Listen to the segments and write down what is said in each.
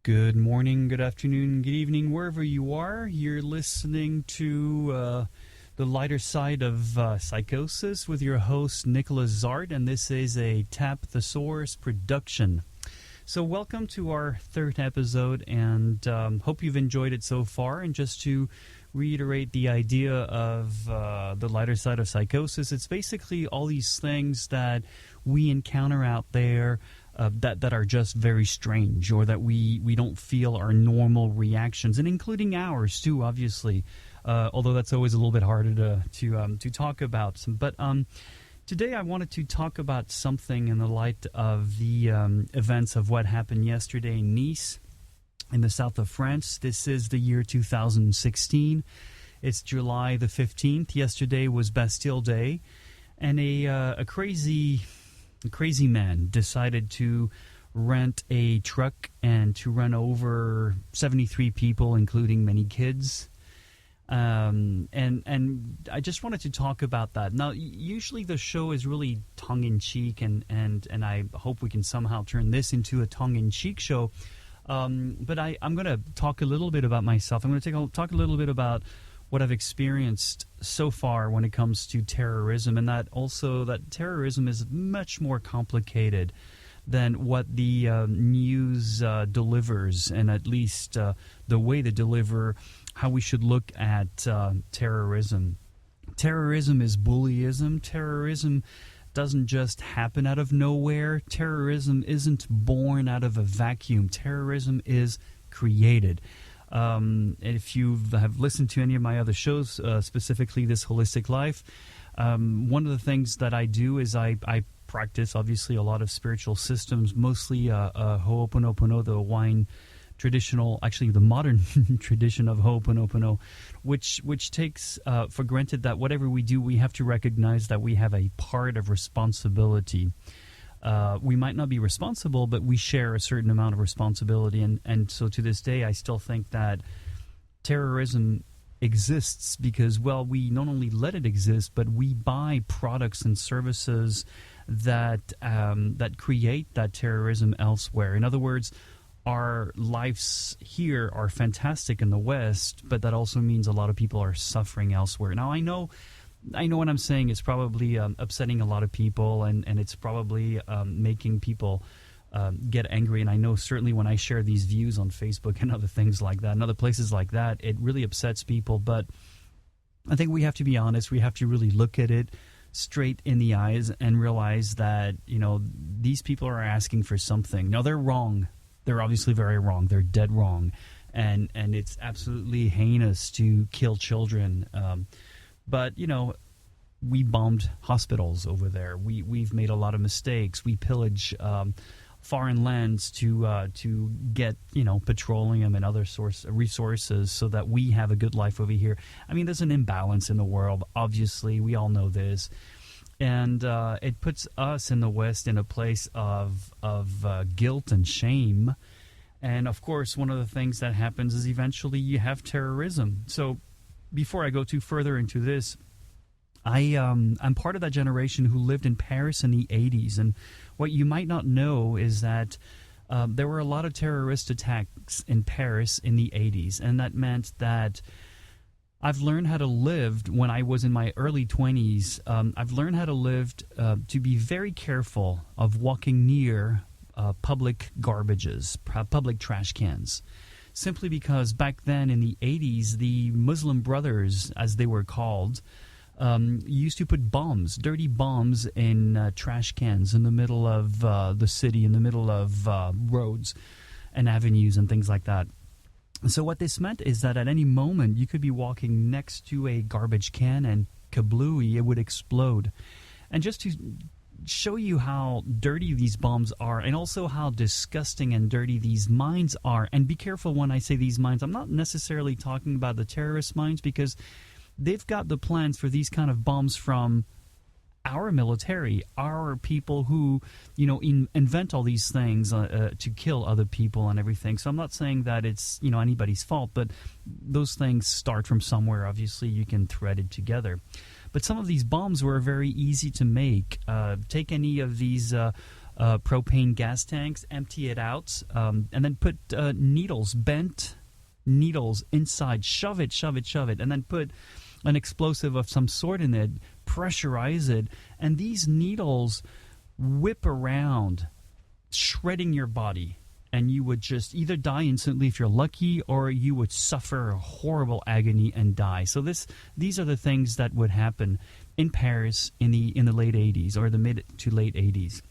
Good morning, good afternoon, good evening, wherever you are. You're listening to the Lighter Side of Psychosis with your host, Nicholas Zart, and this is a Tap Thesaurus production. So welcome to our third episode, and hope you've enjoyed it so far. And just to reiterate the idea of the Lighter Side of Psychosis, it's basically all these things that we encounter out there that are just very strange, or that we don't feel our normal reactions, and including ours too, obviously. Although that's always a little bit harder to talk about. But today I wanted to talk about something in the light of the events of what happened yesterday in Nice, in the south of France. This is the year 2016. It's July the 15th. Yesterday was Bastille Day, and a crazy man decided to rent a truck and to run over 73 people, including many kids. And I just wanted to talk about that. Now, usually the show is really tongue-in-cheek, and I hope we can somehow turn this into a tongue-in-cheek show. But I'm going to talk a little bit about myself. I'm going to talk a little bit about what I've experienced so far when it comes to terrorism, and that terrorism is much more complicated than what the news delivers, and at least the way they deliver how we should look at terrorism. Terrorism is bullyism. Terrorism doesn't just happen out of nowhere. Terrorism isn't born out of a vacuum. Terrorism is created. If you have listened to any of my other shows, specifically This Holistic Life, one of the things that I do is I practice, obviously, a lot of spiritual systems, mostly Ho'oponopono, the Hawaiian traditional, actually the modern tradition of Ho'oponopono, which takes for granted that whatever we do, we have to recognize that we have a part of responsibility. We might not be responsible, but we share a certain amount of responsibility. And so to this day, I still think that terrorism exists because, well, we not only let it exist, but we buy products and services that create that terrorism elsewhere. In other words, our lives here are fantastic in the West, but that also means a lot of people are suffering elsewhere. Now, I know what I'm saying is probably upsetting a lot of people, and it's probably making people get angry. And I know certainly when I share these views on Facebook and other things like that, and other places like that, it really upsets people. But I think we have to be honest. We have to really look at it straight in the eyes and realize that, these people are asking for something. Now, they're wrong. They're obviously very wrong. They're dead wrong. And it's absolutely heinous to kill children. But, we bombed hospitals over there. We've made a lot of mistakes. We pillage foreign lands to get, petroleum and other resources so that we have a good life over here. I mean, there's an imbalance in the world. Obviously, we all know this. And it puts us in the West in a place of guilt and shame. And, of course, one of the things that happens is eventually you have terrorism. So before I go too further into this, I'm part of that generation who lived in Paris in the 80s. And what you might not know is that there were a lot of terrorist attacks in Paris in the 80s. And that meant that I've learned how to live when I was in my early 20s. I've learned how to live to be very careful of walking near public garbages, public trash cans. Simply because back then in the 80s, the Muslim Brothers, as they were called, used to put bombs, dirty bombs in trash cans in the middle of the city, in the middle of roads and avenues and things like that. So what this meant is that at any moment you could be walking next to a garbage can and kablooey, it would explode. And just to show you how dirty these bombs are, and also how disgusting and dirty these mines are, and be careful when I say these mines, I'm not necessarily talking about the terrorist mines, because they've got the plans for these kind of bombs from our military, our people who, invent all these things to kill other people and everything. So I'm not saying that it's, anybody's fault, but those things start from somewhere. Obviously, you can thread it together. But some of these bombs were very easy to make. Take any of these propane gas tanks, empty it out, and then put needles, bent needles inside, shove it, and then put an explosive of some sort in it, pressurize it, and these needles whip around, shredding your body. And you would just either die instantly if you're lucky, or you would suffer a horrible agony and die. So these are the things that would happen in Paris in the late 80s, or the mid to late 80s.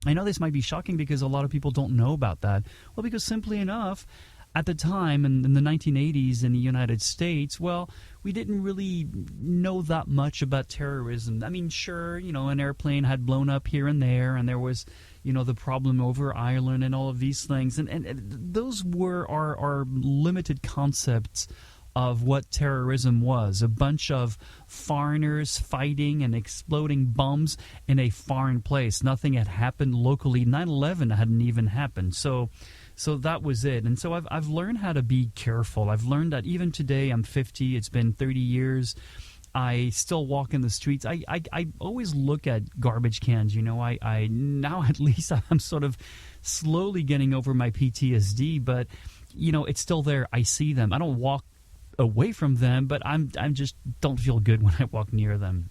I know this might be shocking because a lot of people don't know about that. Well, because simply enough, at the time, in the 1980s in the United States, well, we didn't really know that much about terrorism. I mean, sure, an airplane had blown up here and there was, the problem over Ireland and all of these things. And those were our limited concepts of what terrorism was. A bunch of foreigners fighting and exploding bombs in a foreign place. Nothing had happened locally. 9/11 hadn't even happened. So that was it. And so I've learned how to be careful. I've learned that even today, I'm 50, it's been 30 years, I still walk in the streets. I always look at garbage cans, I now at least I'm sort of slowly getting over my PTSD, but, it's still there. I see them. I don't walk away from them, but I'm just don't feel good when I walk near them.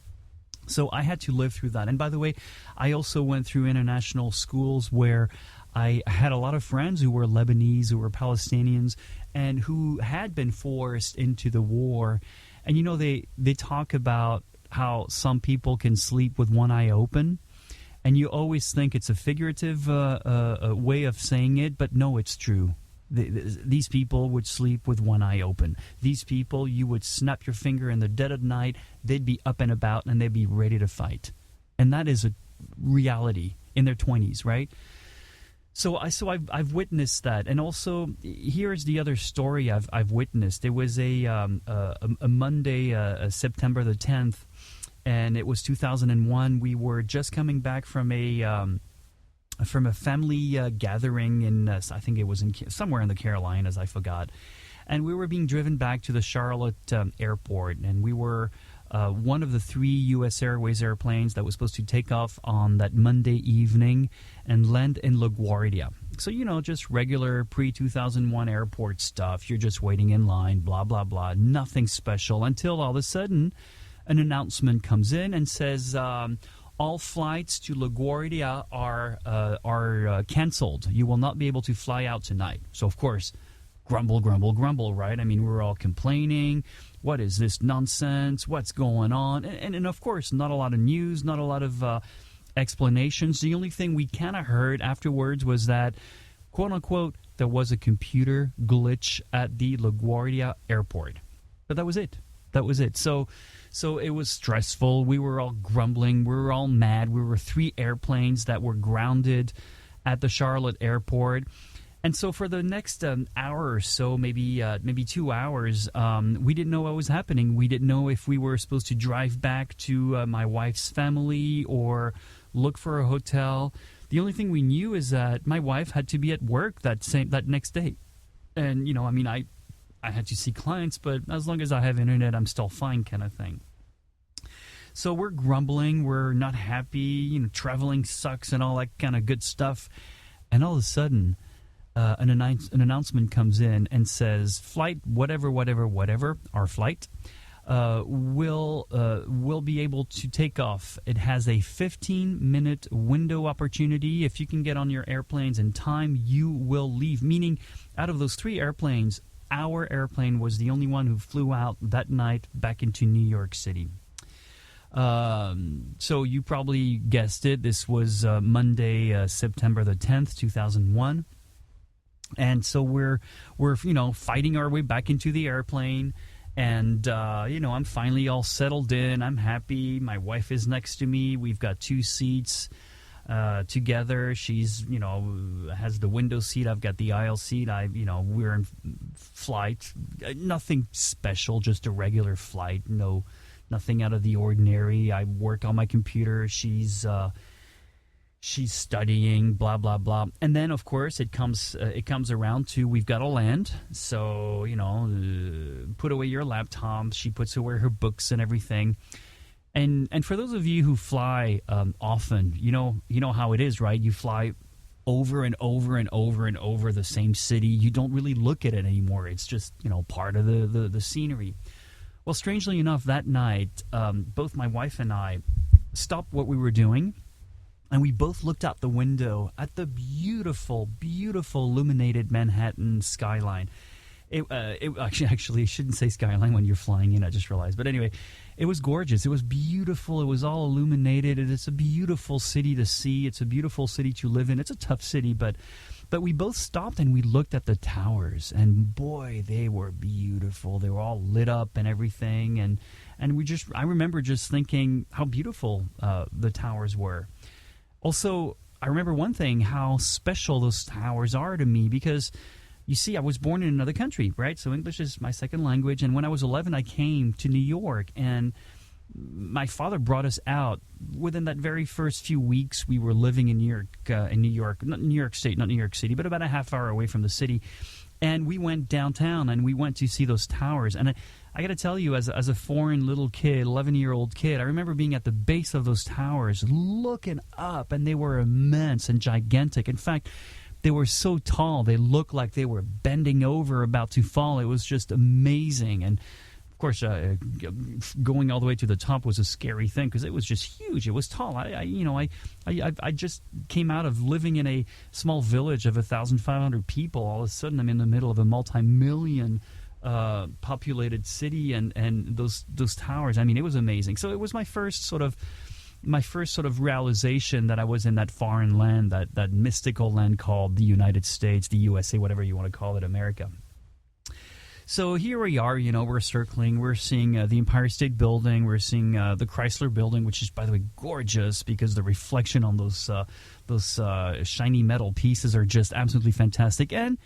So I had to live through that. And by the way, I also went through international schools where I had a lot of friends who were Lebanese, who were Palestinians, and who had been forced into the war. And, they talk about how some people can sleep with one eye open. And you always think it's a figurative way of saying it, but no, it's true. These people would sleep with one eye open. These people, you would snap your finger in the dead of night, they'd be up and about, and they'd be ready to fight. And that is a reality in their 20s, right? So I've witnessed that, and also here's the other story I've witnessed. It was a Monday, September the 10th, and it was 2001. We were just coming back from a family gathering in I think it was somewhere in the Carolinas, I forgot, and we were being driven back to the Charlotte airport, and we were one of the 3 U.S. Airways airplanes that was supposed to take off on that Monday evening and land in LaGuardia. So, just regular pre-2001 airport stuff. You're just waiting in line, blah, blah, blah. Nothing special until all of a sudden an announcement comes in and says all flights to LaGuardia are canceled. You will not be able to fly out tonight. So, of course, grumble, right? I mean, we're all complaining. What is this nonsense? What's going on? And of course, not a lot of news, not a lot of explanations. The only thing we kind of heard afterwards was that, quote unquote, there was a computer glitch at the LaGuardia airport. But that was it. So it was stressful. We were all grumbling. We were all mad. We were 3 airplanes that were grounded at the Charlotte airport. And so for the next hour or so, maybe 2 hours, we didn't know what was happening. We didn't know if we were supposed to drive back to my wife's family or look for a hotel. The only thing we knew is that my wife had to be at work that next day. And, I had to see clients, but as long as I have internet, I'm still fine kind of thing. So we're grumbling. We're not happy. Traveling sucks and all that kind of good stuff. And all of a sudden, an announcement comes in and says, flight whatever, our flight, will be able to take off. It has a 15-minute window opportunity. If you can get on your airplanes in time, you will leave. Meaning, out of those 3 airplanes, our airplane was the only one who flew out that night back into New York City. So you probably guessed it. This was Monday, September the 10th, 2001. And so we're fighting our way back into the airplane, and I'm finally all settled in. I'm happy. My wife is next to me. We've got 2 seats together. She's has the window seat. I've got the aisle seat. We're in flight. Nothing special, just a regular flight. Nothing out of the ordinary. I work on my computer. She's studying, blah, blah, blah. And then, of course, it comes around to we've got to land. So, put away your laptop. She puts away her books and everything. And for those of you who fly often, you know how it is, right? You fly over and over and over and over the same city. You don't really look at it anymore. It's just, part of the scenery. Well, strangely enough, that night, both my wife and I stopped what we were doing, and we both looked out the window at the beautiful, beautiful illuminated Manhattan skyline. It actually, I shouldn't say skyline when you're flying in, I just realized. But anyway, it was gorgeous. It was beautiful. It was all illuminated. It's a beautiful city to see. It's a beautiful city to live in. It's a tough city, but we both stopped and we looked at the towers, and boy, they were beautiful. They were all lit up and everything, and I remember just thinking how beautiful the towers were. Also, I remember one thing, how special those towers are to me, because you see, I was born in another country, right? So English is my second language. And when I was 11, I came to New York, and my father brought us out. Within that very first few weeks, we were living in New York, not New York State, not New York City, but about a half hour away from the city. And we went downtown, and we went to see those towers. And I got to tell you, as a foreign little kid, 11-year-old kid, I remember being at the base of those towers, looking up, and they were immense and gigantic. In fact, they were so tall, they looked like they were bending over, about to fall. It was just amazing. And, of course, going all the way to the top was a scary thing because it was just huge. It was tall. I just came out of living in a small village of 1,500 people. All of a sudden, I'm in the middle of a multi-million populated city, and those towers. I mean, it was amazing. So it was my first sort of realization that I was in that foreign land, that mystical land called the United States, the USA, whatever you want to call it, America. So here we are, we're circling, we're seeing the Empire State Building, we're seeing the Chrysler Building, which is, by the way, gorgeous because the reflection on those shiny metal pieces are just absolutely fantastic. And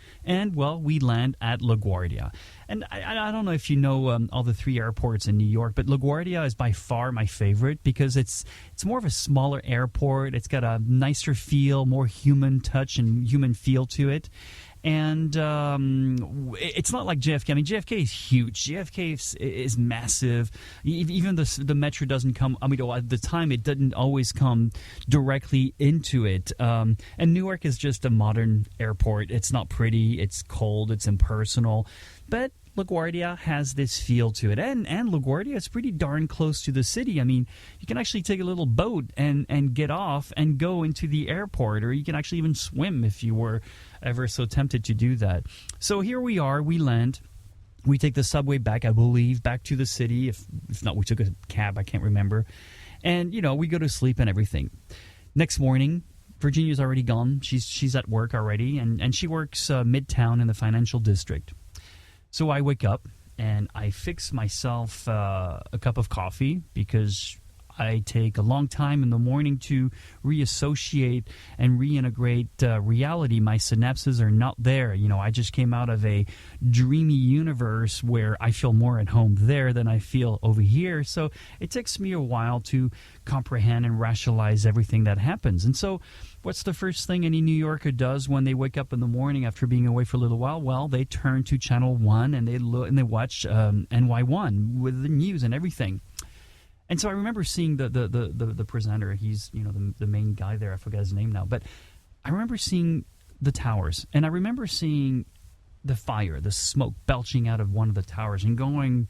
well, we land at LaGuardia. And I don't know if you know all the three airports in New York, but LaGuardia is by far my favorite because it's more of a smaller airport. It's got a nicer feel, more human touch and human feel to it. And it's not like JFK. I mean, JFK is huge. JFK is massive. Even the metro doesn't come. I mean, at the time, it didn't always come directly into it. And Newark is just a modern airport. It's not pretty. It's cold. It's impersonal. But LaGuardia has this feel to it. And LaGuardia is pretty darn close to the city. I mean, you can actually take a little boat and get off and go into the airport, or you can actually even swim if you were ever so tempted to do that. So here we are. We land. We take the subway back, I believe, back to the city. If not, we took a cab. I can't remember. And, we go to sleep and everything. Next morning, Virginia's already gone. She's at work already, and she works midtown in the financial district. So I wake up and I fix myself a cup of coffee because I take a long time in the morning to reassociate and reintegrate reality. My synapses are not there. I just came out of a dreamy universe where I feel more at home there than I feel over here. So it takes me a while to comprehend and rationalize everything that happens. And so what's the first thing any New Yorker does when they wake up in the morning after being away for a little while? Well, they turn to Channel 1 and they watch NY1 with the news and everything. And so I remember seeing the presenter. He's the main guy there. I forget his name now, but I remember seeing the towers, and I remember seeing the fire, the smoke belching out of one of the towers, and going,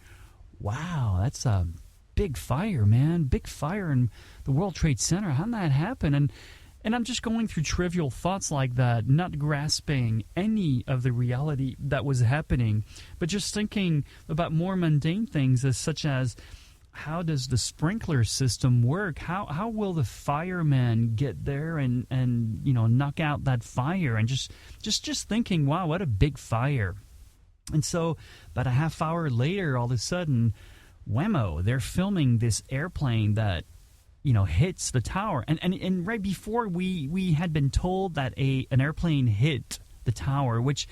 "Wow, that's a big fire, man! Big fire in the World Trade Center. How did that happen?" And I'm just going through trivial thoughts like that, not grasping any of the reality that was happening, but just thinking about more mundane things, such as, how does the sprinkler system work? How will the firemen get there and knock out that fire? And just thinking, wow, what a big fire. And so about a half hour later, all of a sudden, whammo, they're filming this airplane that hits the tower. And right before we had been told that an airplane hit the tower, which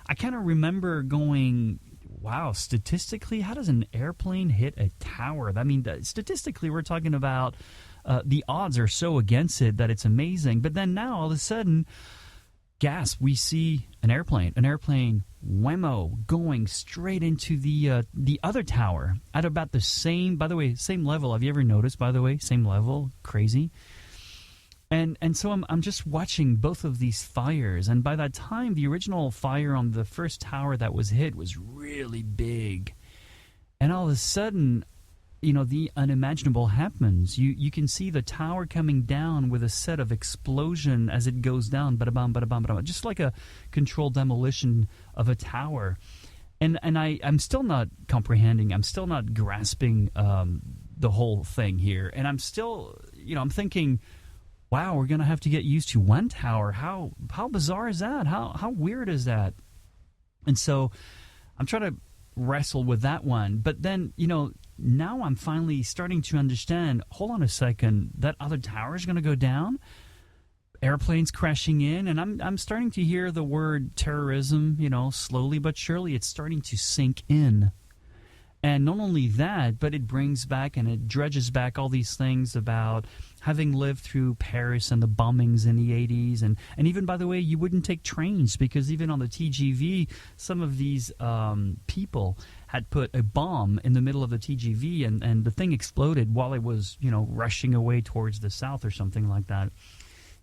I kind of remember going, wow, statistically, how does an airplane hit a tower? I mean, statistically, we're talking about the odds are so against it that it's amazing. But then now, all of a sudden, gasp, we see an airplane whammo, going straight into the other tower at about the same, by the way, same level. Have you ever noticed, by the way, same level? Crazy. And so I'm just watching both of these fires, and by that time, the original fire on the first tower that was hit was really big. And all of a sudden, the unimaginable happens. You can see the tower coming down with a set of explosion as it goes down, bada-bam, bada-bam, bada-bam, just like a controlled demolition of a tower. And I'm still not comprehending. I'm still not grasping the whole thing here. And I'm still, I'm thinking, wow, we're going to have to get used to one tower. How bizarre is that? How weird is that? And so I'm trying to wrestle with that one. But then, now I'm finally starting to understand, hold on a second, that other tower is going to go down? Airplanes crashing in, and I'm starting to hear the word terrorism, slowly but surely it's starting to sink in. And not only that, but it brings back and it dredges back all these things about having lived through Paris and the bombings in the 80s. And even, by the way, you wouldn't take trains because even on the TGV, some of these people had put a bomb in the middle of the TGV and the thing exploded while it was, rushing away towards the south or something like that.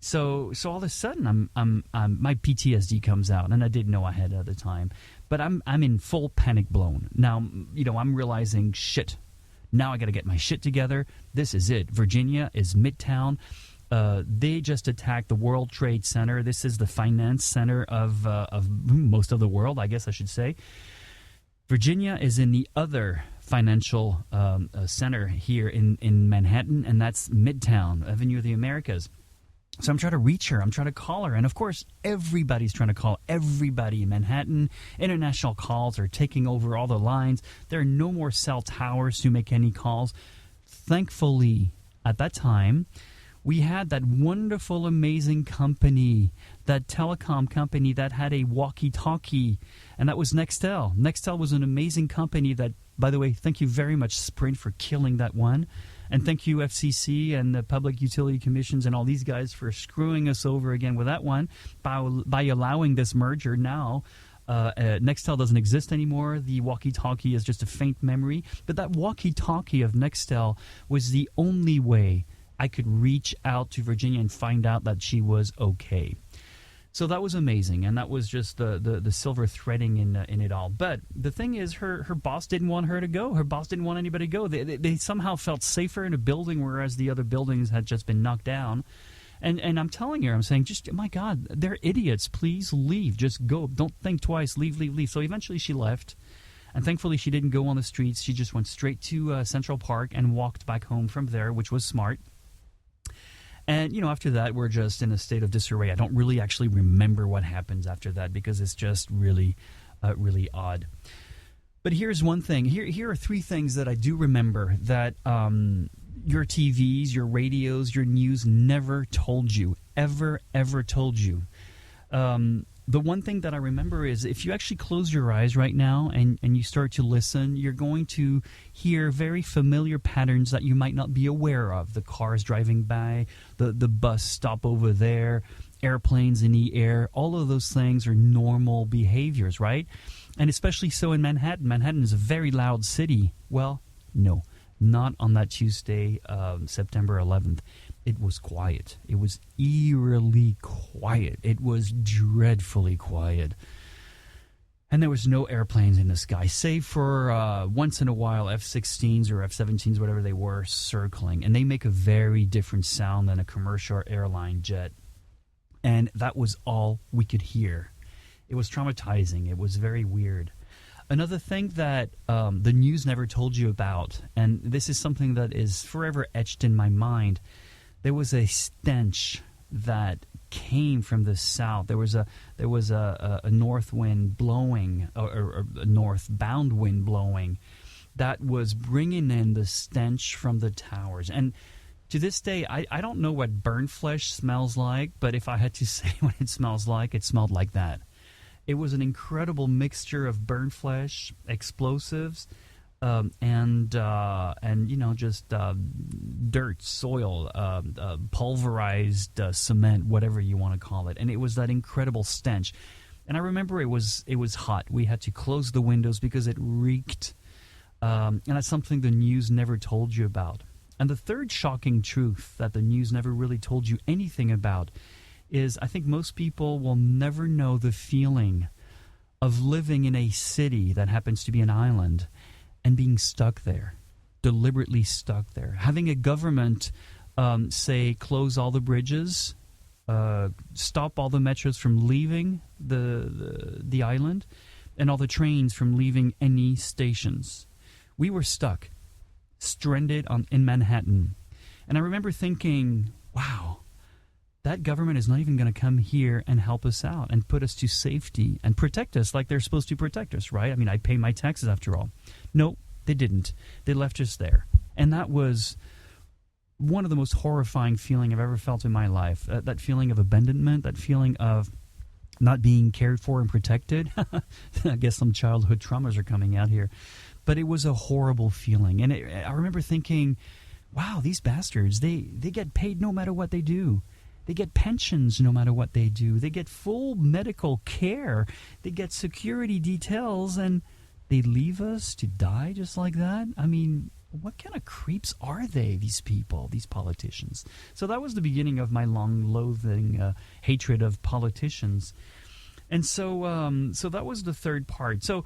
So all of a sudden, my PTSD comes out, and I didn't know I had at the time. But I'm in full panic blown. Now, I'm realizing, shit, now I got to get my shit together. This is it. Virginia is Midtown. They just attacked the World Trade Center. This is the finance center of most of the world, I guess I should say. Virginia is in the other financial center here in Manhattan, and that's Midtown, Avenue of the Americas. So I'm trying to reach her. I'm trying to call her. And, of course, everybody's trying to call everybody in Manhattan. International calls are taking over all the lines. There are no more cell towers to make any calls. Thankfully, at that time, we had that wonderful, amazing company, that telecom company that had a walkie-talkie, and that was Nextel. Nextel was an amazing company that, by the way, thank you very much, Sprint, for killing that one. And thank you, FCC and the Public Utility Commissions and all these guys for screwing us over again with that one by allowing this merger now. Nextel doesn't exist anymore. The walkie-talkie is just a faint memory. But that walkie-talkie of Nextel was the only way I could reach out to Virginia and find out that she was okay. So that was amazing, and that was just the silver threading in it all. But the thing is, her boss didn't want her to go. Her boss didn't want anybody to go. They somehow felt safer in a building, whereas the other buildings had just been knocked down. And I'm telling her, I'm saying, just, my God, they're idiots. Please leave. Just go. Don't think twice. Leave. So eventually she left. And thankfully she didn't go on the streets. She just went straight to Central Park and walked back home from there, which was smart. And, after that, we're just in a state of disarray. I don't really actually remember what happens after that because it's just really, really odd. But here's one thing. Here are three things that I do remember that your TVs, your radios, your news never told you, ever told you. The one thing that I remember is if you actually close your eyes right now and you start to listen, you're going to hear very familiar patterns that you might not be aware of. The cars driving by, the bus stop over there, airplanes in the air. All of those things are normal behaviors, right? And especially so in Manhattan. Manhattan is a very loud city. Well, no, not on that Tuesday, September 11th. It was quiet. It was eerily quiet. It was dreadfully quiet. And there was no airplanes in the sky, save for once in a while F-16s or F-17s, whatever they were, circling. And they make a very different sound than a commercial or airline jet. And that was all we could hear. It was traumatizing. It was very weird. Another thing that the news never told you about, and this is something that is forever etched in my mind, there was a stench that came from the south. There was a north wind blowing, or a northbound wind blowing, that was bringing in the stench from the towers. And to this day, I don't know what burnt flesh smells like, but if I had to say what it smells like, it smelled like that. It was an incredible mixture of burnt flesh, explosives, and just dirt, soil, pulverized cement, whatever you want to call it. And it was that incredible stench. And I remember it was hot. We had to close the windows because it reeked. And that's something the news never told you about. And the third shocking truth that the news never really told you anything about is I think most people will never know the feeling of living in a city that happens to be an island and being stuck there, deliberately stuck there. Having a government say close all the bridges, stop all the metros from leaving the island, and all the trains from leaving any stations. We were stuck, stranded in Manhattan. And I remember thinking, wow, that government is not even going to come here and help us out and put us to safety and protect us like they're supposed to protect us, right? I mean, I pay my taxes after all. No, they didn't. They left us there. And that was one of the most horrifying feelings I've ever felt in my life. That feeling of abandonment, that feeling of not being cared for and protected. I guess some childhood traumas are coming out here. But it was a horrible feeling. And I remember thinking, wow, these bastards, they get paid no matter what they do. They get pensions no matter what they do. They get full medical care. They get security details, and they leave us to die just like that? I mean, what kind of creeps are they, these people, these politicians? So that was the beginning of my long loathing hatred of politicians. And so that was the third part. So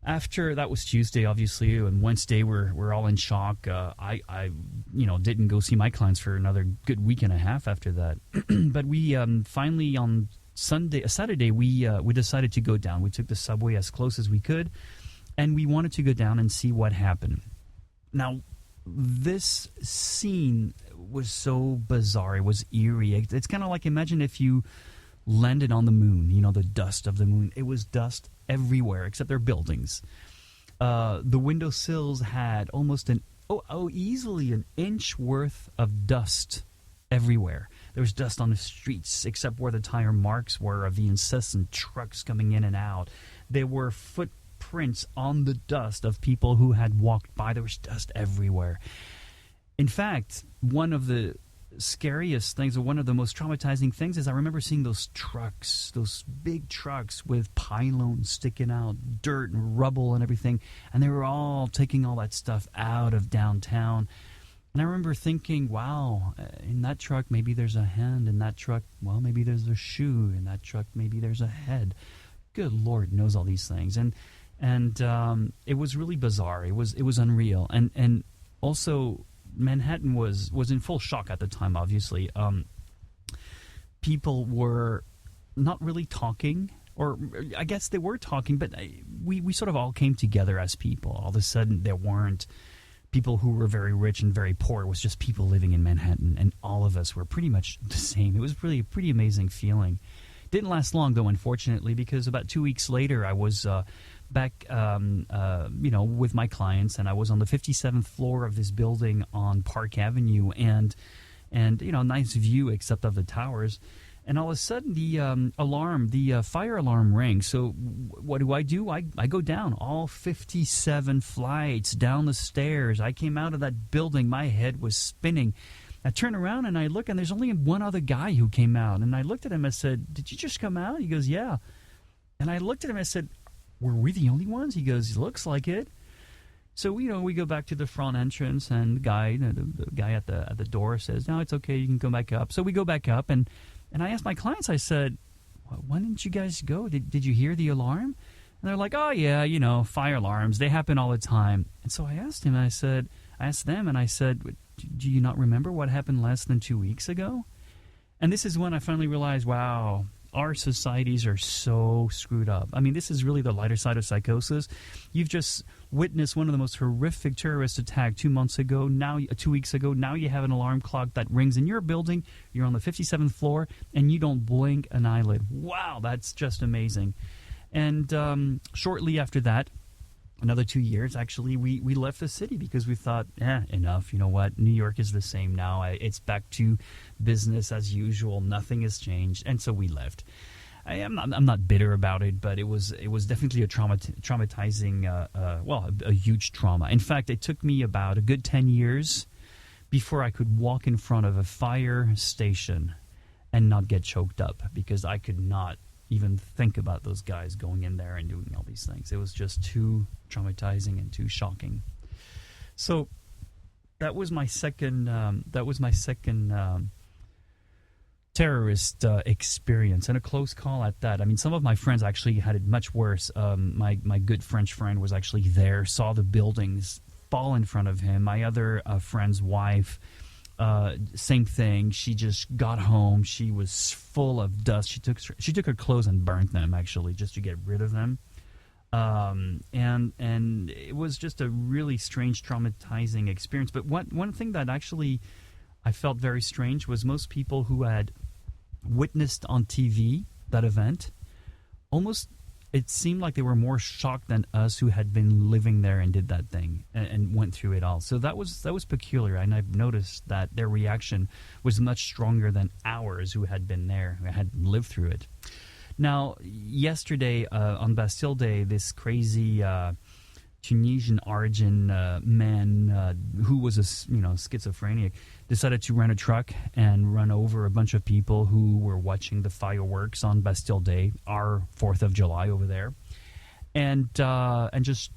after that was Tuesday, obviously, and Wednesday we're all in shock. I didn't go see my clients for another good week and a half after that. But we finally on Saturday we decided to go down. We took the subway as close as we could, and we wanted to go down and see what happened. Now, this scene was so bizarre. It was eerie. It's kind of like, imagine if you landed on the moon, the dust of the moon. It was dust everywhere except their buildings. The windowsills had almost easily an inch worth of dust everywhere. There was dust on the streets except where the tire marks were of the incessant trucks coming in and out. There were footprints on the dust of people who had walked by. There was dust everywhere. In fact, one of the scariest things, or one of the most traumatizing things, is I remember seeing those trucks, those big trucks with pylons sticking out, dirt and rubble and everything, and they were all taking all that stuff out of downtown. And I remember thinking, wow, in that truck maybe there's a hand, in that truck, well, maybe there's a shoe, in that truck maybe there's a head. Good Lord knows all these things. And it was really bizarre. It was unreal. And also Manhattan was in full shock at the time, obviously. People were not really talking, or I guess they were talking, but we sort of all came together as people. All of a sudden, there weren't people who were very rich and very poor. It was just people living in Manhattan, and all of us were pretty much the same. It was really a pretty amazing feeling. Didn't last long, though, unfortunately, because about 2 weeks later, I was back, with my clients, and I was on the 57th floor of this building on Park Avenue, and nice view except of the towers. And all of a sudden, the fire alarm rings. So what do? I go down all 57 flights down the stairs. I came out of that building. My head was spinning. I turn around and I look, and there's only one other guy who came out. And I looked at him and I said, "Did you just come out?" He goes, "Yeah." And I looked at him and I said, "Were we the only ones?" He goes, "Looks like it." So we go back to the front entrance, and the guy at the door says, "No, it's okay. You can go back up." So we go back up, and I asked my clients. I said, "Why didn't you guys go? Did you hear the alarm?" And they're like, "Oh yeah, fire alarms. They happen all the time." And so I asked them. I asked them, and I said, "Do you not remember what happened less than 2 weeks ago?" And this is when I finally realized, wow, our societies are so screwed up. I mean, this is really the lighter side of psychosis. You've just witnessed one of the most horrific terrorist attacks 2 months ago. 2 weeks ago. Now you have an alarm clock that rings in your building. You're on the 57th floor, and you don't blink an eyelid. Wow, that's just amazing. And shortly after that, another 2 years, actually, we left the city because we thought, enough. You know what? New York is the same now. It's back to business as usual. Nothing has changed. And so we left. I'm not bitter about it, but it was definitely a traumatizing, a huge trauma. In fact, it took me about a good 10 years before I could walk in front of a fire station and not get choked up, because I could not even think about those guys going in there and doing all these things. It was just too traumatizing and too shocking. So that was my second. Terrorist experience, and a close call at that. I mean, some of my friends actually had it much worse. My good French friend was actually there, saw the buildings fall in front of him. My other friend's wife, same thing. She just got home. She was full of dust. She took her clothes and burnt them, actually, just to get rid of them. And it was just a really strange, traumatizing experience. But one thing that actually I felt very strange was most people who had witnessed on TV that event, almost it seemed like they were more shocked than us who had been living there and did that thing and went through it all. So that was peculiar, and I've noticed that their reaction was much stronger than ours who had been there, who had lived through it. Now, yesterday on Bastille Day, this crazy Tunisian origin man who was a schizophrenic decided to rent a truck and run over a bunch of people who were watching the fireworks on Bastille Day, our 4th of July over there, and just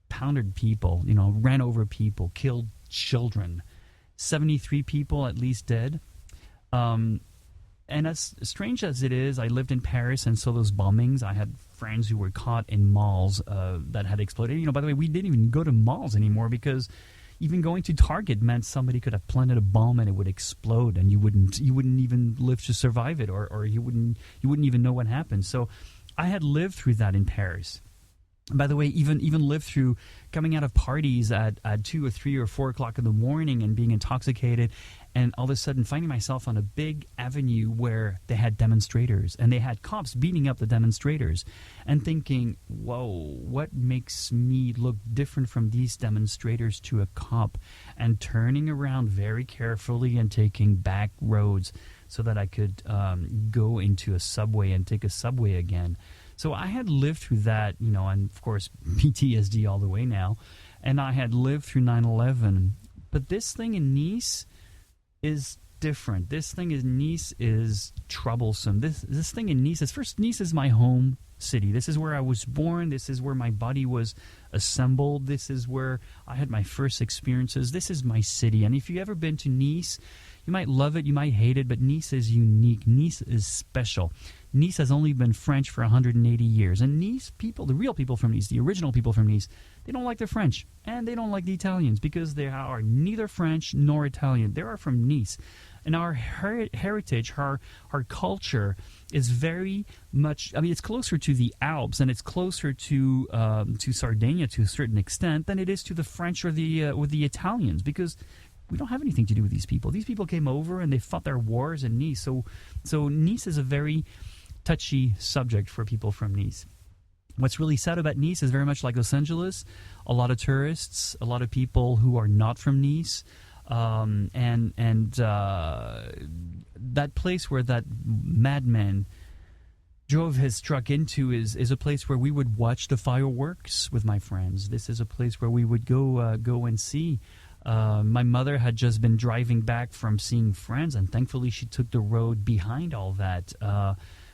pounded people, ran over people, killed children, 73 people at least dead. And as strange as it is, I lived in Paris and saw those bombings. I had friends who were caught in malls that had exploded. By the way, we didn't even go to malls anymore because even going to Target meant somebody could have planted a bomb and it would explode, and you wouldn't even live to survive it, or you wouldn't even know what happened. So I had lived through that in Paris. By the way, even lived through coming out of parties at 2 or 3 or 4 o'clock in the morning and being intoxicated, and all of a sudden finding myself on a big avenue where they had demonstrators and they had cops beating up the demonstrators, and thinking, whoa, what makes me look different from these demonstrators to a cop? And turning around very carefully and taking back roads so that I could go into a subway and take a subway again. So I had lived through that, and of course PTSD all the way now, and I had lived through 9/11. But this thing in Nice is different. This thing in Nice is troublesome. This thing in Nice is, first, Nice is my home city. This is where I was born. This is where my body was assembled. This is where I had my first experiences. This is my city. And if you've ever been to Nice, you might love it, you might hate it, but Nice is unique. Nice is special. Nice has only been French for 180 years. And Nice people, the real people from Nice, the original people from Nice, they don't like the French. And they don't like the Italians because they are neither French nor Italian. They are from Nice. And our heritage, our culture is very much, it's closer to the Alps and it's closer to Sardinia to a certain extent than it is to the French or the Italians, because we don't have anything to do with these people. These people came over and they fought their wars in Nice. So Nice is a very touchy subject for people from Nice. What's really sad about Nice is very much like Los Angeles. A lot of tourists, a lot of people who are not from Nice, and that place where that madman drove his truck into is a place where we would watch the fireworks with my friends. This is a place where we would go and see. My mother had just been driving back from seeing friends, and thankfully she took the road behind all that.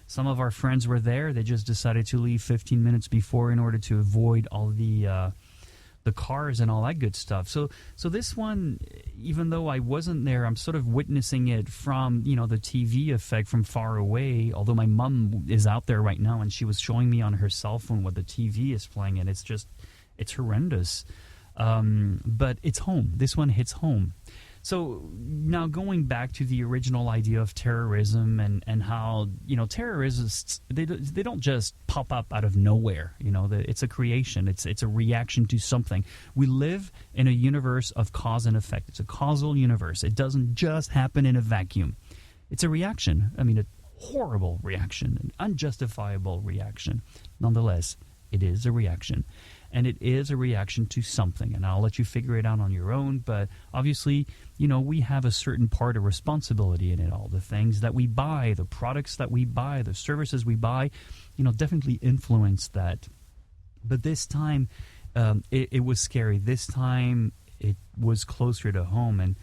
Some of our friends were there. They just decided to leave 15 minutes before in order to avoid all the cars and all that good stuff. So this one, even though I wasn't there, I'm sort of witnessing it from, the TV effect from far away, although my mom is out there right now and she was showing me on her cell phone what the TV is playing, and it's horrendous. But it's home. This one hits home. So now going back to the original idea of terrorism and how, terrorists, they don't just pop up out of nowhere. It's a creation. It's a reaction to something. We live in a universe of cause and effect. It's a causal universe. It doesn't just happen in a vacuum. It's a reaction. A horrible reaction, an unjustifiable reaction. Nonetheless, it is a reaction. and it is a reaction to something, and I'll let you figure it out on your own. But obviously, we have a certain part of responsibility in it all. The things that we buy, the products that we buy, the services we buy, definitely influence that. But this time, it was scary. This time, it was closer to home, and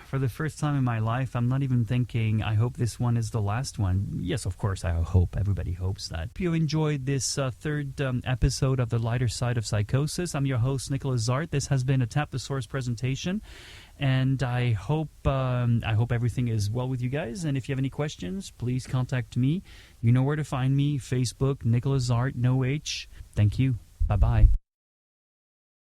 for the first time in my life, I'm not even thinking, I hope this one is the last one. Yes, of course, I hope. Everybody hopes that. If you enjoyed this third episode of The Lighter Side of Psychosis, I'm your host, Nicholas Zart. This has been a Tap the Source presentation, and I hope everything is well with you guys. And if you have any questions, please contact me. You know where to find me. Facebook, Nicholas Zart, no H. Thank you. Bye-bye.